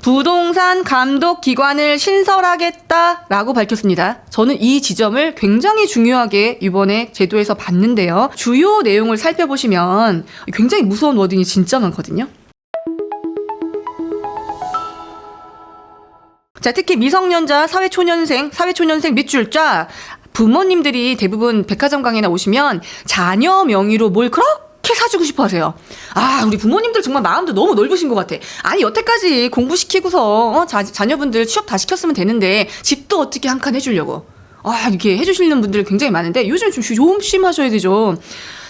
부동산 감독 기관을 신설하겠다라고 밝혔습니다. 저는 이 지점을 굉장히 중요하게 이번에 제도에서 봤는데요. 주요 내용을 살펴보시면 굉장히 무서운 워딩이 진짜 많거든요. 자, 특히 미성년자, 사회초년생 밑줄자 부모님들이 대부분 백화점 강의나 오시면 자녀 명의로 뭘 그렇게 사주고 싶어 하세요. 아, 우리 부모님들 정말 마음도 너무 넓으신 것 같아. 아니, 여태까지 공부시키고서 자녀분들 취업 다 시켰으면 되는데 집도 어떻게 한 칸 해주려고. 아, 이렇게 해주시는 분들 굉장히 많은데 요즘 좀 조심하셔야 되죠.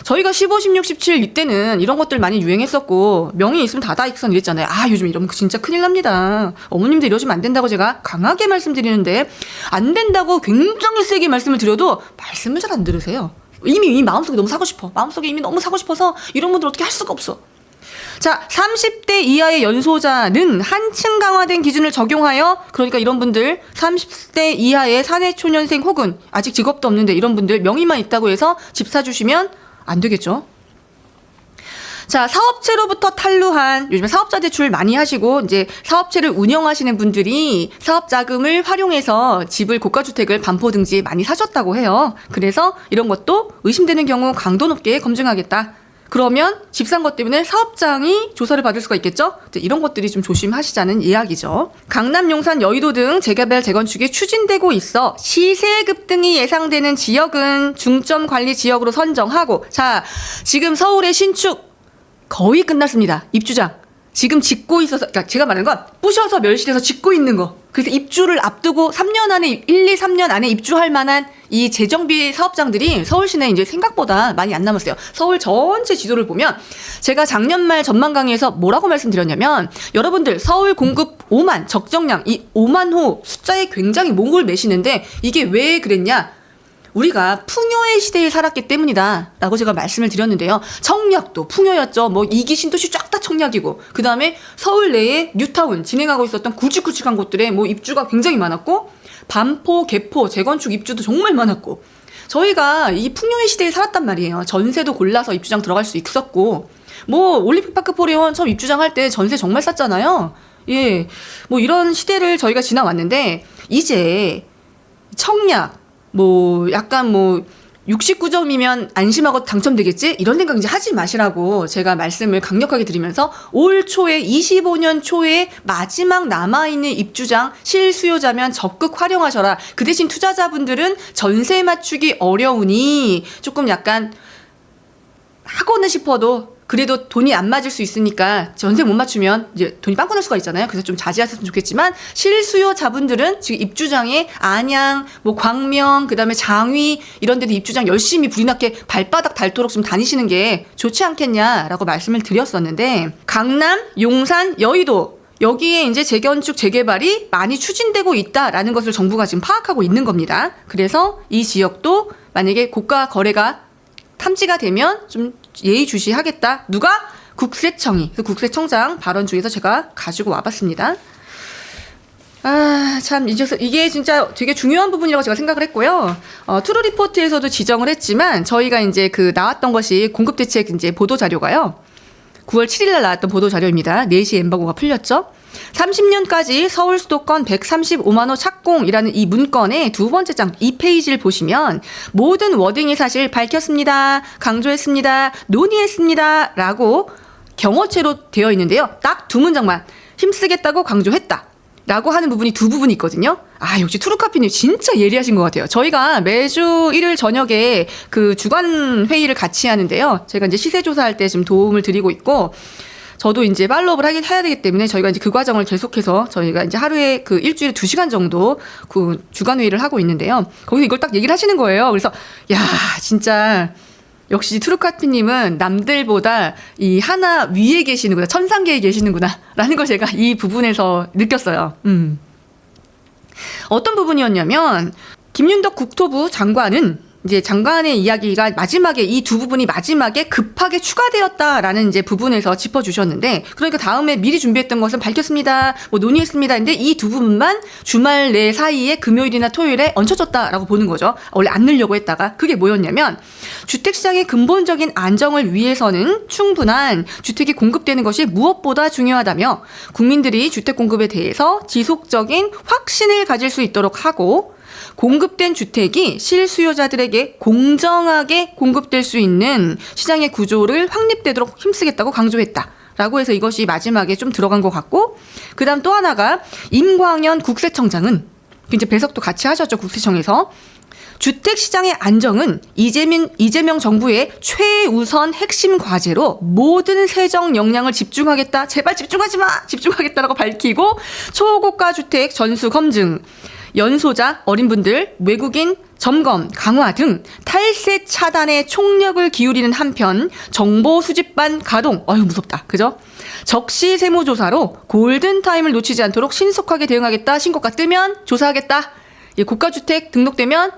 저희가 15, 16, 17 이때는 이런 것들 많이 유행했었고 명의 있으면 다다익선 이랬잖아요. 아, 요즘 이러면 진짜 큰일 납니다. 어머님들 이러시면 안 된다고 제가 강하게 말씀드리는데 안 된다고 굉장히 세게 말씀을 드려도 말씀을 잘 안 들으세요. 이미 마음속에 너무 사고 싶어. 마음속에 이미 너무 사고 싶어서 이런 분들 어떻게 할 수가 없어. 자, 30대 이하의 연소자는 한층 강화된 기준을 적용하여, 그러니까 이런 분들 30대 이하의 사내초년생 혹은 아직 직업도 없는데 이런 분들 명의만 있다고 해서 집 사주시면 안 되겠죠. 자, 사업체로부터 탄루한, 요즘에 사업자 대출 많이 하시고 이제 사업체를 운영하시는 분들이 사업 자금을 활용해서 집을 고가주택을 반포 등지에 많이 사셨다고 해요. 그래서 이런 것도 의심되는 경우 강도 높게 검증하겠다. 그러면 집 산 것 때문에 사업장이 조사를 받을 수가 있겠죠? 이런 것들이 좀 조심하시자는 이야기죠. 강남, 용산, 여의도 등 재개발, 재건축이 추진되고 있어 시세 급등이 예상되는 지역은 중점 관리 지역으로 선정하고, 자, 지금 서울의 신축 거의 끝났습니다. 입주장. 지금 짓고 있어서, 그러니까 제가 말하는 건 부셔서 멸실해서 짓고 있는 거. 그래서 입주를 앞두고 3년 안에, 1, 2, 3년 안에 입주할 만한 이 재정비 사업장들이 서울 시내에 이제 생각보다 많이 안 남았어요. 서울 전체 지도를 보면 제가 작년 말 전망 강의에서 뭐라고 말씀드렸냐면, 여러분들 서울 공급 5만, 적정량 이 5만 호 숫자에 굉장히 목을 매시는데 이게 왜 그랬냐? 우리가 풍요의 시대에 살았기 때문이다 라고 제가 말씀을 드렸는데요. 청약도 풍요였죠. 뭐 2기 신도시 쫙 다 청약이고, 그 다음에 서울 내에 뉴타운 진행하고 있었던 굵직굵직한 곳들에 뭐 입주가 굉장히 많았고, 반포, 개포 재건축 입주도 정말 많았고, 저희가 이 풍요의 시대에 살았단 말이에요. 전세도 골라서 입주장 들어갈 수 있었고, 뭐 올림픽파크 포레원 처음 입주장 할 때 전세 정말 쌌잖아요. 예, 뭐 이런 시대를 저희가 지나왔는데 이제 청약 뭐 약간 뭐 69점이면 안심하고 당첨되겠지? 이런 생각 이제 하지 마시라고 제가 말씀을 강력하게 드리면서 올 초에 25년 초에 마지막 남아있는 입주장 실수요자면 적극 활용하셔라. 그 대신 투자자분들은 전세 맞추기 어려우니 조금 약간 하고는 싶어도 그래도 돈이 안 맞을 수 있으니까 전세 못 맞추면 이제 돈이 빵꾸 날 수가 있잖아요. 그래서 좀 자제하셨으면 좋겠지만, 실수요자분들은 지금 입주장에 안양, 뭐 광명, 그다음에 장위 이런 데도 입주장 열심히 불이 나게 발바닥 닳도록 좀 다니시는 게 좋지 않겠냐라고 말씀을 드렸었는데, 강남, 용산, 여의도 여기에 이제 재건축, 재개발이 많이 추진되고 있다라는 것을 정부가 지금 파악하고 있는 겁니다. 그래서 이 지역도 만약에 고가 거래가 탐지가 되면 좀 예의주시하겠다. 누가? 국세청이. 그 국세청장 발언 중에서 제가 가지고 와봤습니다. 아, 참 이게 진짜 되게 중요한 부분이라고 제가 생각을 했고요. 트루리포트에서도 지정을 했지만 저희가 이제 그 나왔던 것이 공급대책 이제 보도 자료가요. 9월 7일 날 나왔던 보도 자료입니다. 4시 엠바고가 풀렸죠. 30년까지 서울 수도권 135만 호 착공이라는 이 문건의 두 번째 장 2페이지를 보시면 모든 워딩이 사실 밝혔습니다, 강조했습니다, 논의했습니다 라고 경어체로 되어 있는데요. 딱 두 문장만 힘쓰겠다고 강조했다 라고 하는 부분이 두 부분이 있거든요. 아, 역시 투루카피님 진짜 예리하신 것 같아요. 저희가 매주 일요일 저녁에 그 주간 회의를 같이 하는데요. 제가 이제 시세 조사할 때 지금 도움을 드리고 있고, 저도 이제 팔로우를 해야 되기 때문에 저희가 이제 그 과정을 계속해서 저희가 이제 하루에 그 일주일에 2시간 정도 그 주간 회의를 하고 있는데요. 거기서 이걸 딱 얘기를 하시는 거예요. 그래서 야, 진짜 역시 트루카피님은 남들보다 이 하나 위에 계시는구나, 천상계에 계시는구나 라는 걸 제가 이 부분에서 느꼈어요. 어떤 부분이었냐면, 김윤덕 국토부 장관은 이제 장관의 이야기가 마지막에 이 두 부분이 마지막에 급하게 추가되었다라는 이제 부분에서 짚어주셨는데, 그러니까 다음에 미리 준비했던 것은 밝혔습니다, 뭐 논의했습니다. 근데 이 두 부분만 주말 내 사이에 금요일이나 토요일에 얹혀졌다라고 보는 거죠. 원래 안 넣으려고 했다가. 그게 뭐였냐면, 주택시장의 근본적인 안정을 위해서는 충분한 주택이 공급되는 것이 무엇보다 중요하다며 국민들이 주택 공급에 대해서 지속적인 확신을 가질 수 있도록 하고 공급된 주택이 실수요자들에게 공정하게 공급될 수 있는 시장의 구조를 확립되도록 힘쓰겠다고 강조했다. 라고 해서 이것이 마지막에 좀 들어간 것 같고, 그 다음 또 하나가 임광현 국세청장은 이제 배석도 같이 하셨죠. 국세청에서. 주택시장의 안정은 이재명 정부의 최우선 핵심 과제로 모든 세정 역량을 집중하겠다. 제발 집중하지 마! 집중하겠다라고 밝히고 초고가 주택 전수 검증, 연소자, 어린 분들, 외국인 점검, 강화 등 탈세 차단에 총력을 기울이는 한편 정보 수집반 가동, 무섭다. 그죠? 적시 세무조사로 골든타임을 놓치지 않도록 신속하게 대응하겠다. 신고가 뜨면 조사하겠다. 고가주택 등록되면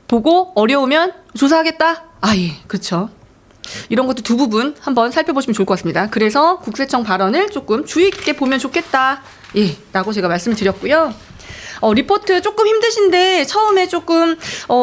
보고 어려우면 조사하겠다. 그렇죠. 이런 것도 두 부분 한번 살펴보시면 좋을 것 같습니다. 그래서 국세청 발언을 조금 주의 있게 보면 좋겠다. 라고 제가 말씀을 드렸고요. 리포트 조금 힘드신데 처음에 조금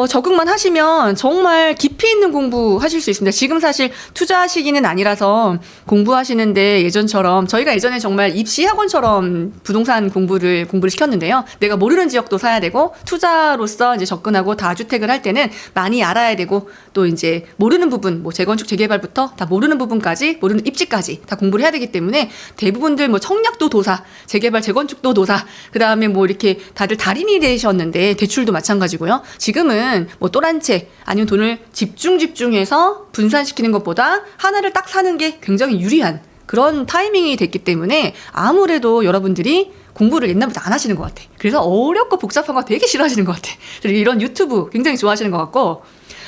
적응만 하시면 정말 깊이 있는 공부 하실 수 있습니다. 지금 사실 투자 시기는 아니라서 공부하시는데 예전처럼 저희가 예전에 정말 입시 학원처럼 부동산 공부를 시켰는데요. 내가 모르는 지역도 사야 되고 투자로서 이제 접근하고 다주택을 할 때는 많이 알아야 되고 또 이제 모르는 부분 뭐 재건축 재개발부터 다 모르는 부분까지 모르는 입지까지 다 공부를 해야 되기 때문에 대부분들 뭐 청약도 도사, 재개발 재건축도 도사, 그다음에 뭐 이렇게 다들 달인이 되셨는데 대출도 마찬가지고요. 지금은 뭐 또 한 채 아니면 돈을 집중해서 분산시키는 것보다 하나를 딱 사는 게 굉장히 유리한 그런 타이밍이 됐기 때문에 아무래도 여러분들이 공부를 옛날부터 안 하시는 것 같아. 그래서 어렵고 복잡한 거 되게 싫어하시는 것 같아. 그리고 이런 유튜브 굉장히 좋아하시는 것 같고,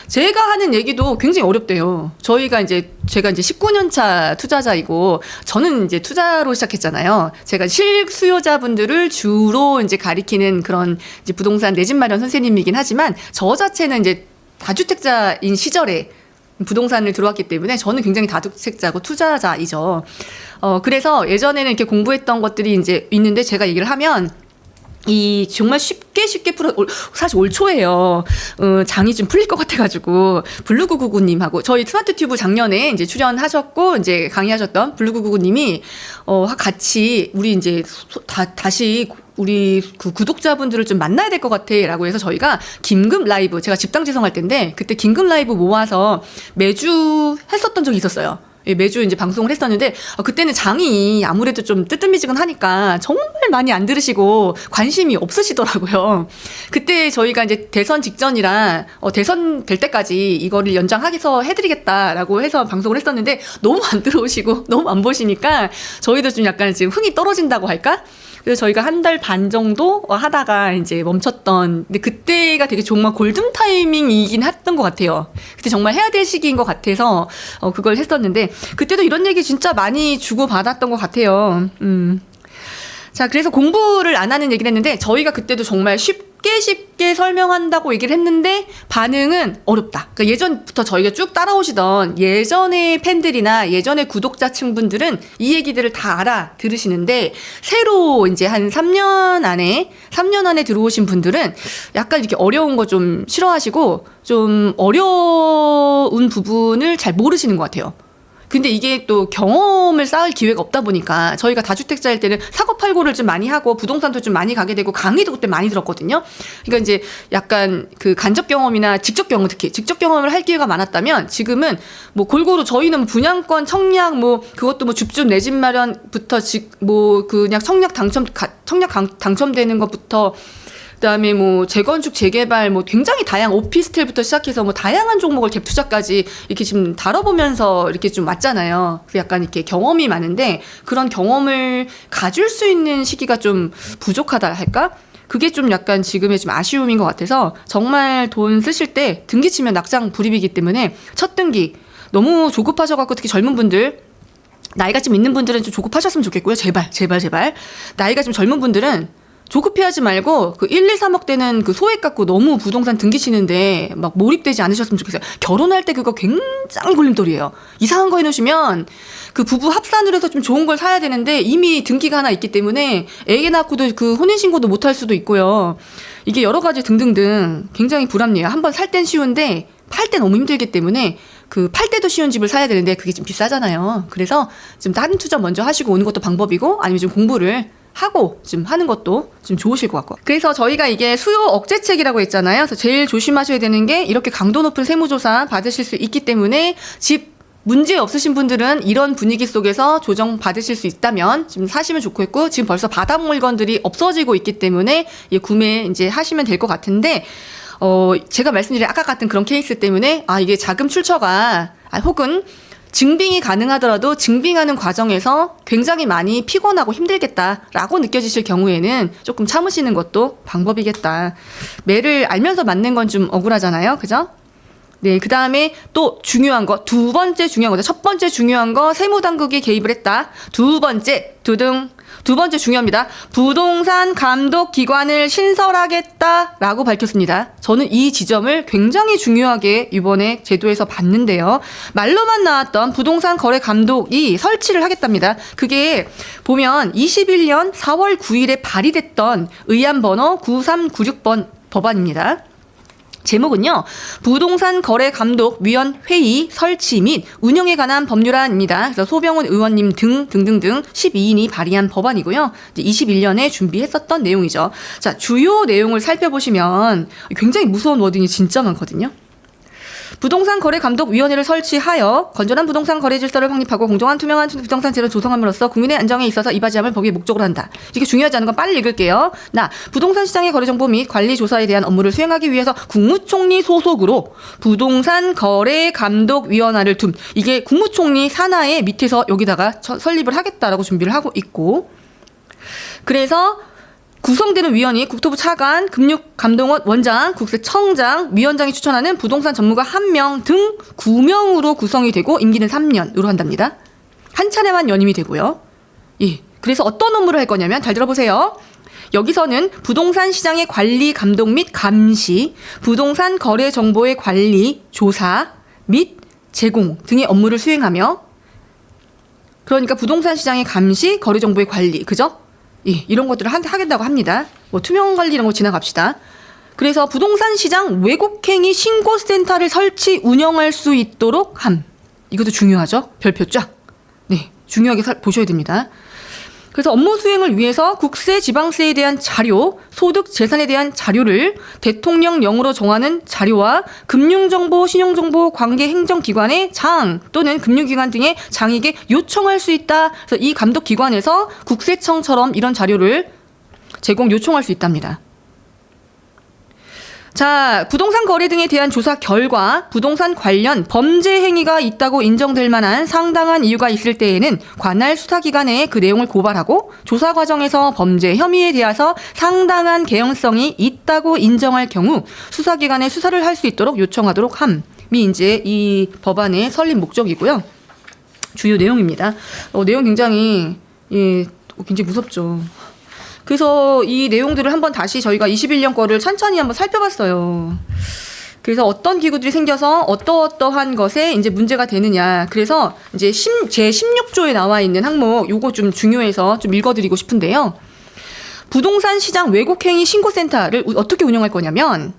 제가 하는 얘기도 굉장히 어렵대요. 제가 이제 19년 차 투자자이고, 저는 이제 투자로 시작했잖아요. 제가 실수요자분들을 주로 이제 가리키는 그런 이제 부동산 내 집 마련 선생님이긴 하지만, 저 자체는 이제 다주택자인 시절에 부동산을 들어왔기 때문에 저는 굉장히 다주택자고 투자자이죠. 그래서 예전에는 이렇게 공부했던 것들이 이제 있는데 제가 얘기를 하면, 정말 쉽게 사실 올 초에요. 장이 좀 풀릴 것 같아가지고 블루구구구님하고 저희 스마트 튜브 작년에 이제 출연하셨고 이제 강의하셨던 블루구구구님이 같이 우리 이제 다시 우리 그 구독자분들을 좀 만나야 될 것 같아라고 해서 저희가 긴급 라이브, 제가 집당지성할 때인데 그때 긴급 라이브 모아서 매주 했었던 적이 있었어요. 매주 이제 방송을 했었는데 그때는 장이 아무래도 좀 뜨뜻미지근하니까 정말 많이 안 들으시고 관심이 없으시더라고요. 그때 저희가 이제 대선 직전이라 대선 될 때까지 이거를 연장해서 해드리겠다라고 해서 방송을 했었는데 너무 안 들어오시고 너무 안 보시니까 저희도 좀 약간 지금 흥이 떨어진다고 할까? 그래서 저희가 한 달 반 정도 하다가 이제 멈췄던, 근데 그때가 되게 정말 골든 타이밍이긴 했던 것 같아요. 그때 정말 해야 될 시기인 것 같아서 그걸 했었는데 그때도 이런 얘기 진짜 많이 주고받았던 것 같아요. 자, 그래서 공부를 안 하는 얘기를 했는데 저희가 그때도 정말 쉽게 설명한다고 얘기를 했는데 반응은 어렵다. 그러니까 예전부터 저희가 쭉 따라오시던 예전의 팬들이나 예전의 구독자층 분들은 이 얘기들을 다 알아 들으시는데 새로 이제 한 3년 안에 들어오신 분들은 약간 이렇게 어려운 거 좀 싫어하시고 좀 어려운 부분을 잘 모르시는 것 같아요. 근데 이게 또 경험을 쌓을 기회가 없다 보니까 저희가 다주택자일 때는 사고팔고를 좀 많이 하고 부동산도 좀 많이 가게 되고 강의도 그때 많이 들었거든요. 그러니까 이제 약간 그 간접 경험이나 직접 경험, 특히 직접 경험을 할 기회가 많았다면 지금은 뭐 골고루 저희는 분양권 청약 뭐 그것도 뭐 줍줍 내 집 마련부터 뭐 그냥 청약 당첨되는 것부터 그다음에 뭐 재건축 재개발 뭐 굉장히 오피스텔부터 시작해서 뭐 다양한 종목을 갭 투자까지 이렇게 지금 다뤄보면서 이렇게 좀 왔잖아요. 그래서 약간 이렇게 경험이 많은데 그런 경험을 가질 수 있는 시기가 좀 부족하다 할까? 그게 좀 약간 지금의 좀 아쉬움인 것 같아서 정말 돈 쓰실 때 등기 치면 낙장 불입이기 때문에 첫 등기 너무 조급하셔갖고 특히 젊은 분들 나이가 좀 있는 분들은 좀 조급하셨으면 좋겠고요. 제발 나이가 좀 젊은 분들은 조급해하지 말고 그 1, 2, 3억 되는 그 소액 갖고 너무 부동산 등기 치는데 막 몰입되지 않으셨으면 좋겠어요. 결혼할 때 그거 굉장히 걸림돌이에요. 이상한 거 해놓으시면 그 부부 합산으로 해서 좀 좋은 걸 사야 되는데 이미 등기가 하나 있기 때문에 애 낳고도 그 혼인신고도 못할 수도 있고요. 이게 여러 가지 등등등 굉장히 불합리해요. 한번 살 땐 쉬운데 팔 때 너무 힘들기 때문에 그 팔 때도 쉬운 집을 사야 되는데 그게 좀 비싸잖아요. 그래서 좀 다른 투자 먼저 하시고 오는 것도 방법이고 아니면 좀 공부를 하고 좀 하는 것도 좀 좋으실 것 같고. 그래서 저희가 이게 수요 억제책이라고 했잖아요. 그래서 제일 조심하셔야 되는 게 이렇게 강도 높은 세무조사 받으실 수 있기 때문에 집 문제 없으신 분들은 이런 분위기 속에서 조정 받으실 수 있다면 지금 사시면 좋겠고, 지금 벌써 바닥 물건들이 없어지고 있기 때문에 구매 이제 하시면 될 것 같은데, 제가 말씀드린 아까 같은 그런 케이스 때문에 이게 자금 출처가 혹은 증빙이 가능하더라도 증빙하는 과정에서 굉장히 많이 피곤하고 힘들겠다라고 느껴지실 경우에는 조금 참으시는 것도 방법이겠다. 매를 알면서 맞는 건 좀 억울하잖아요. 그죠? 네, 그 다음에 또 중요한 거, 두 번째 중요한 거죠. 첫 번째 중요한 거, 세무당국이 개입을 했다. 두 번째 중요합니다. 부동산 감독 기관을 신설하겠다라고 밝혔습니다. 저는 이 지점을 굉장히 중요하게 이번에 제도에서 봤는데요. 말로만 나왔던 부동산 거래 감독이 설치를 하겠답니다. 그게 보면 21년 4월 9일에 발의됐던 의안번호 9396번 법안입니다. 제목은요, 부동산 거래 감독 위원 회의 설치 및 운영에 관한 법률안입니다. 그래서 소병훈 의원님 등등등등 12인이 발의한 법안이고요. 이제 21년에 준비했었던 내용이죠. 자, 주요 내용을 살펴보시면 굉장히 무서운 워딩이 진짜 많거든요. 부동산 거래 감독 위원회를 설치하여 건전한 부동산 거래 질서를 확립하고 공정한 투명한 부동산 제도를 조성함으로써 국민의 안정에 있어서 이바지함을 법의 목적으로 한다. 이게 중요하지 않은 건 빨리 읽을게요. 부동산 시장의 거래 정보 및 관리 조사에 대한 업무를 수행하기 위해서 국무총리 소속으로 부동산 거래 감독 위원회를 이게 국무총리 산하의 밑에서 여기다가 설립을 하겠다라고 준비를 하고 있고, 그래서 구성되는 위원이 국토부 차관, 금융감독원 원장, 국세청장, 위원장이 추천하는 부동산 전문가 1명 등 9명으로 구성이 되고 임기는 3년으로 한답니다. 한 차례만 연임이 되고요. 예. 그래서 어떤 업무를 할 거냐면 잘 들어보세요. 여기서는 부동산 시장의 관리, 감독 및 감시, 부동산 거래 정보의 관리, 조사 및 제공 등의 업무를 수행하며, 그러니까 부동산 시장의 감시, 거래 정보의 관리, 그죠? 예, 이런 것들을 하겠다고 합니다. 투명 관리 이런 거 지나갑시다. 그래서 부동산 시장 왜곡행위 신고센터를 설치 운영할 수 있도록 함. 이것도 중요하죠. 별표 쫙. 네, 중요하게 보셔야 됩니다. 그래서 업무 수행을 위해서 국세, 지방세에 대한 자료, 소득, 재산에 대한 자료를 대통령령으로 정하는 자료와 금융정보, 신용정보 관계 행정기관의 장 또는 금융기관 등의 장에게 요청할 수 있다. 그래서 이 감독기관에서 국세청처럼 이런 자료를 제공 요청할 수 있답니다. 자, 부동산 거래 등에 대한 조사 결과 부동산 관련 범죄 행위가 있다고 인정될 만한 상당한 이유가 있을 때에는 관할 수사기관에 그 내용을 고발하고 조사 과정에서 범죄 혐의에 대해서 상당한 개연성이 있다고 인정할 경우 수사기관에 수사를 할 수 있도록 요청하도록 함이 이제 이 법안의 설립 목적이고요. 주요 내용입니다. 내용 굉장히 무섭죠. 그래서 이 내용들을 한번 다시 저희가 21년 거를 천천히 한번 살펴봤어요. 그래서 어떤 기구들이 생겨서 어떠한 것에 이제 문제가 되느냐. 그래서 이제 제 16조에 나와 있는 항목, 요거 좀 중요해서 좀 읽어드리고 싶은데요. 부동산 시장 왜곡행위 신고센터를 어떻게 운영할 거냐면,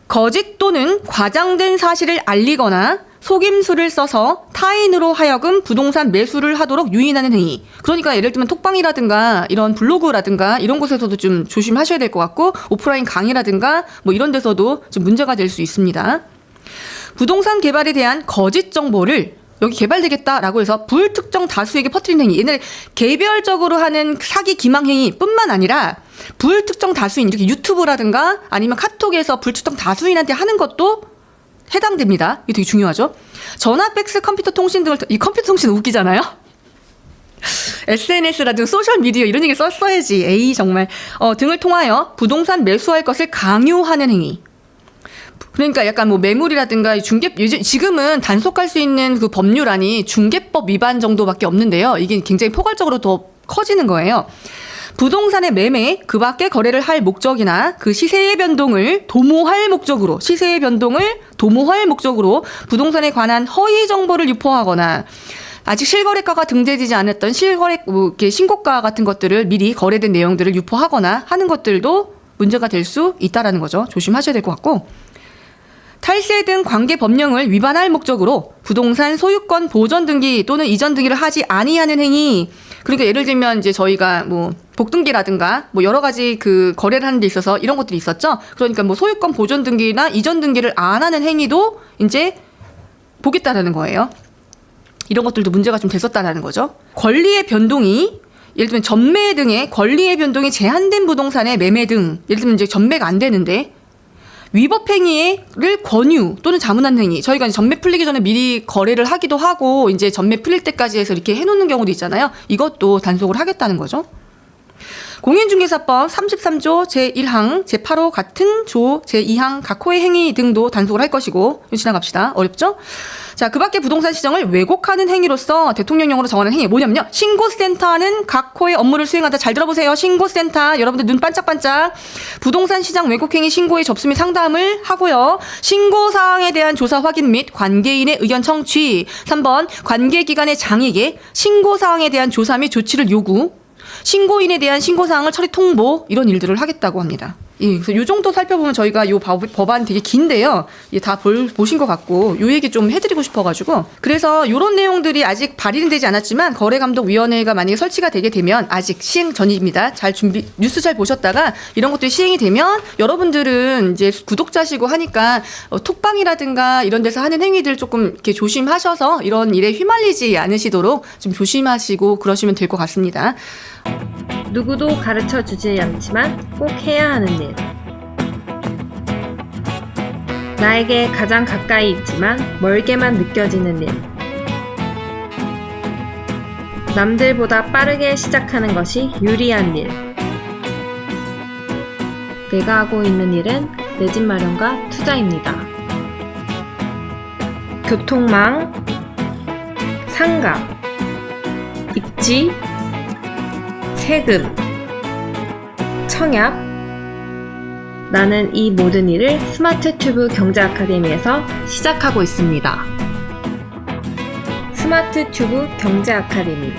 거짓 또는 과장된 사실을 알리거나 속임수를 써서 타인으로 하여금 부동산 매수를 하도록 유인하는 행위. 그러니까 예를 들면 톡방이라든가 이런 블로그라든가 이런 곳에서도 좀 조심하셔야 될 것 같고, 오프라인 강의라든가 이런 데서도 좀 문제가 될 수 있습니다. 부동산 개발에 대한 거짓 정보를 여기 개발되겠다라고 해서 불특정 다수에게 퍼뜨리는 행위. 옛날에 개별적으로 하는 사기 기망 행위뿐만 아니라 불특정 다수인, 이렇게 유튜브라든가 아니면 카톡에서 불특정 다수인한테 하는 것도 해당됩니다. 이게 되게 중요하죠. 전화, 팩스, 컴퓨터 통신 등을, 이 컴퓨터 통신 웃기잖아요. SNS라든가 소셜미디어 이런 얘기 썼어야지. 에이 정말. 등을 통하여 부동산 매수할 것을 강요하는 행위. 그러니까 약간 매물이라든가 지금은 단속할 수 있는 그 법률안이 중개법 위반 정도밖에 없는데요. 이게 굉장히 포괄적으로 더 커지는 거예요. 부동산의 매매, 그 밖에 거래를 할 목적이나 그 시세의 변동을 도모할 목적으로 부동산에 관한 허위 정보를 유포하거나 아직 실거래가가 등재되지 않았던 신고가 같은 것들을 미리 거래된 내용들을 유포하거나 하는 것들도 문제가 될 수 있다라는 거죠. 조심하셔야 될 것 같고. 탈세 등 관계 법령을 위반할 목적으로 부동산 소유권 보전 등기 또는 이전 등기를 하지 아니하는 행위. 그러니까 예를 들면 이제 저희가 뭐 복등기라든가 뭐 여러 가지 그 거래를 하는 데 있어서 이런 것들이 있었죠. 그러니까 뭐 소유권 보전 등기나 이전 등기를 안 하는 행위도 이제 보겠다라는 거예요. 이런 것들도 문제가 좀 됐었다라는 거죠. 권리의 변동이 예를 들면 전매 등의 권리의 변동이 제한된 부동산의 매매 등 예를 들면 이제 전매가 안 되는데 위법 행위를 권유 또는 자문한 행위. 저희가 이제 전매 풀리기 전에 미리 거래를 하기도 하고 이제 전매 풀릴 때까지 해서 이렇게 해놓는 경우도 있잖아요. 이것도 단속을 하겠다는 거죠. 공인중개사법 33조 제1항 제8호 같은 조 제2항 각호의 행위 등도 단속을 할 것이고 지나갑시다. 어렵죠? 자, 그 밖에 부동산 시정을 왜곡하는 행위로서 대통령령으로 정하는 행위 뭐냐면요. 신고센터는 각호의 업무를 수행한다. 잘 들어보세요. 신고센터 여러분들 눈 반짝반짝. 부동산 시장 왜곡행위 신고의 접수 및 상담을 하고요. 신고사항에 대한 조사 확인 및 관계인의 의견 청취. 3번 관계기관의 장에게 신고사항에 대한 조사 및 조치를 요구. 신고인에 대한 신고사항을 처리 통보 이런 일들을 하겠다고 합니다. 예, 그래서 요 정도 살펴보면 저희가 요 법안 되게 긴데요. 예, 다 보신 것 같고 요 얘기 좀 해드리고 싶어가지고 그래서 요런 내용들이 아직 발의는 되지 않았지만 거래감독위원회가 만약에 설치가 되게 되면 아직 시행 전입니다. 잘 뉴스 잘 보셨다가 이런 것들이 시행이 되면 여러분들은 이제 구독자시고 하니까 톡방이라든가 이런 데서 하는 행위들 조금 이렇게 조심하셔서 이런 일에 휘말리지 않으시도록 좀 조심하시고 그러시면 될 것 같습니다. 누구도 가르쳐 주지 않지만 꼭 해야 하는 일. 나에게 가장 가까이 있지만 멀게만 느껴지는 일. 남들보다 빠르게 시작하는 것이 유리한 일. 내가 하고 있는 일은 내 집 마련과 투자입니다. 교통망, 상가, 입지, 세금, 청약. 나는 이 모든 일을 스마트 튜브 경제 아카데미에서 시작하고 있습니다. 스마트 튜브 경제 아카데미.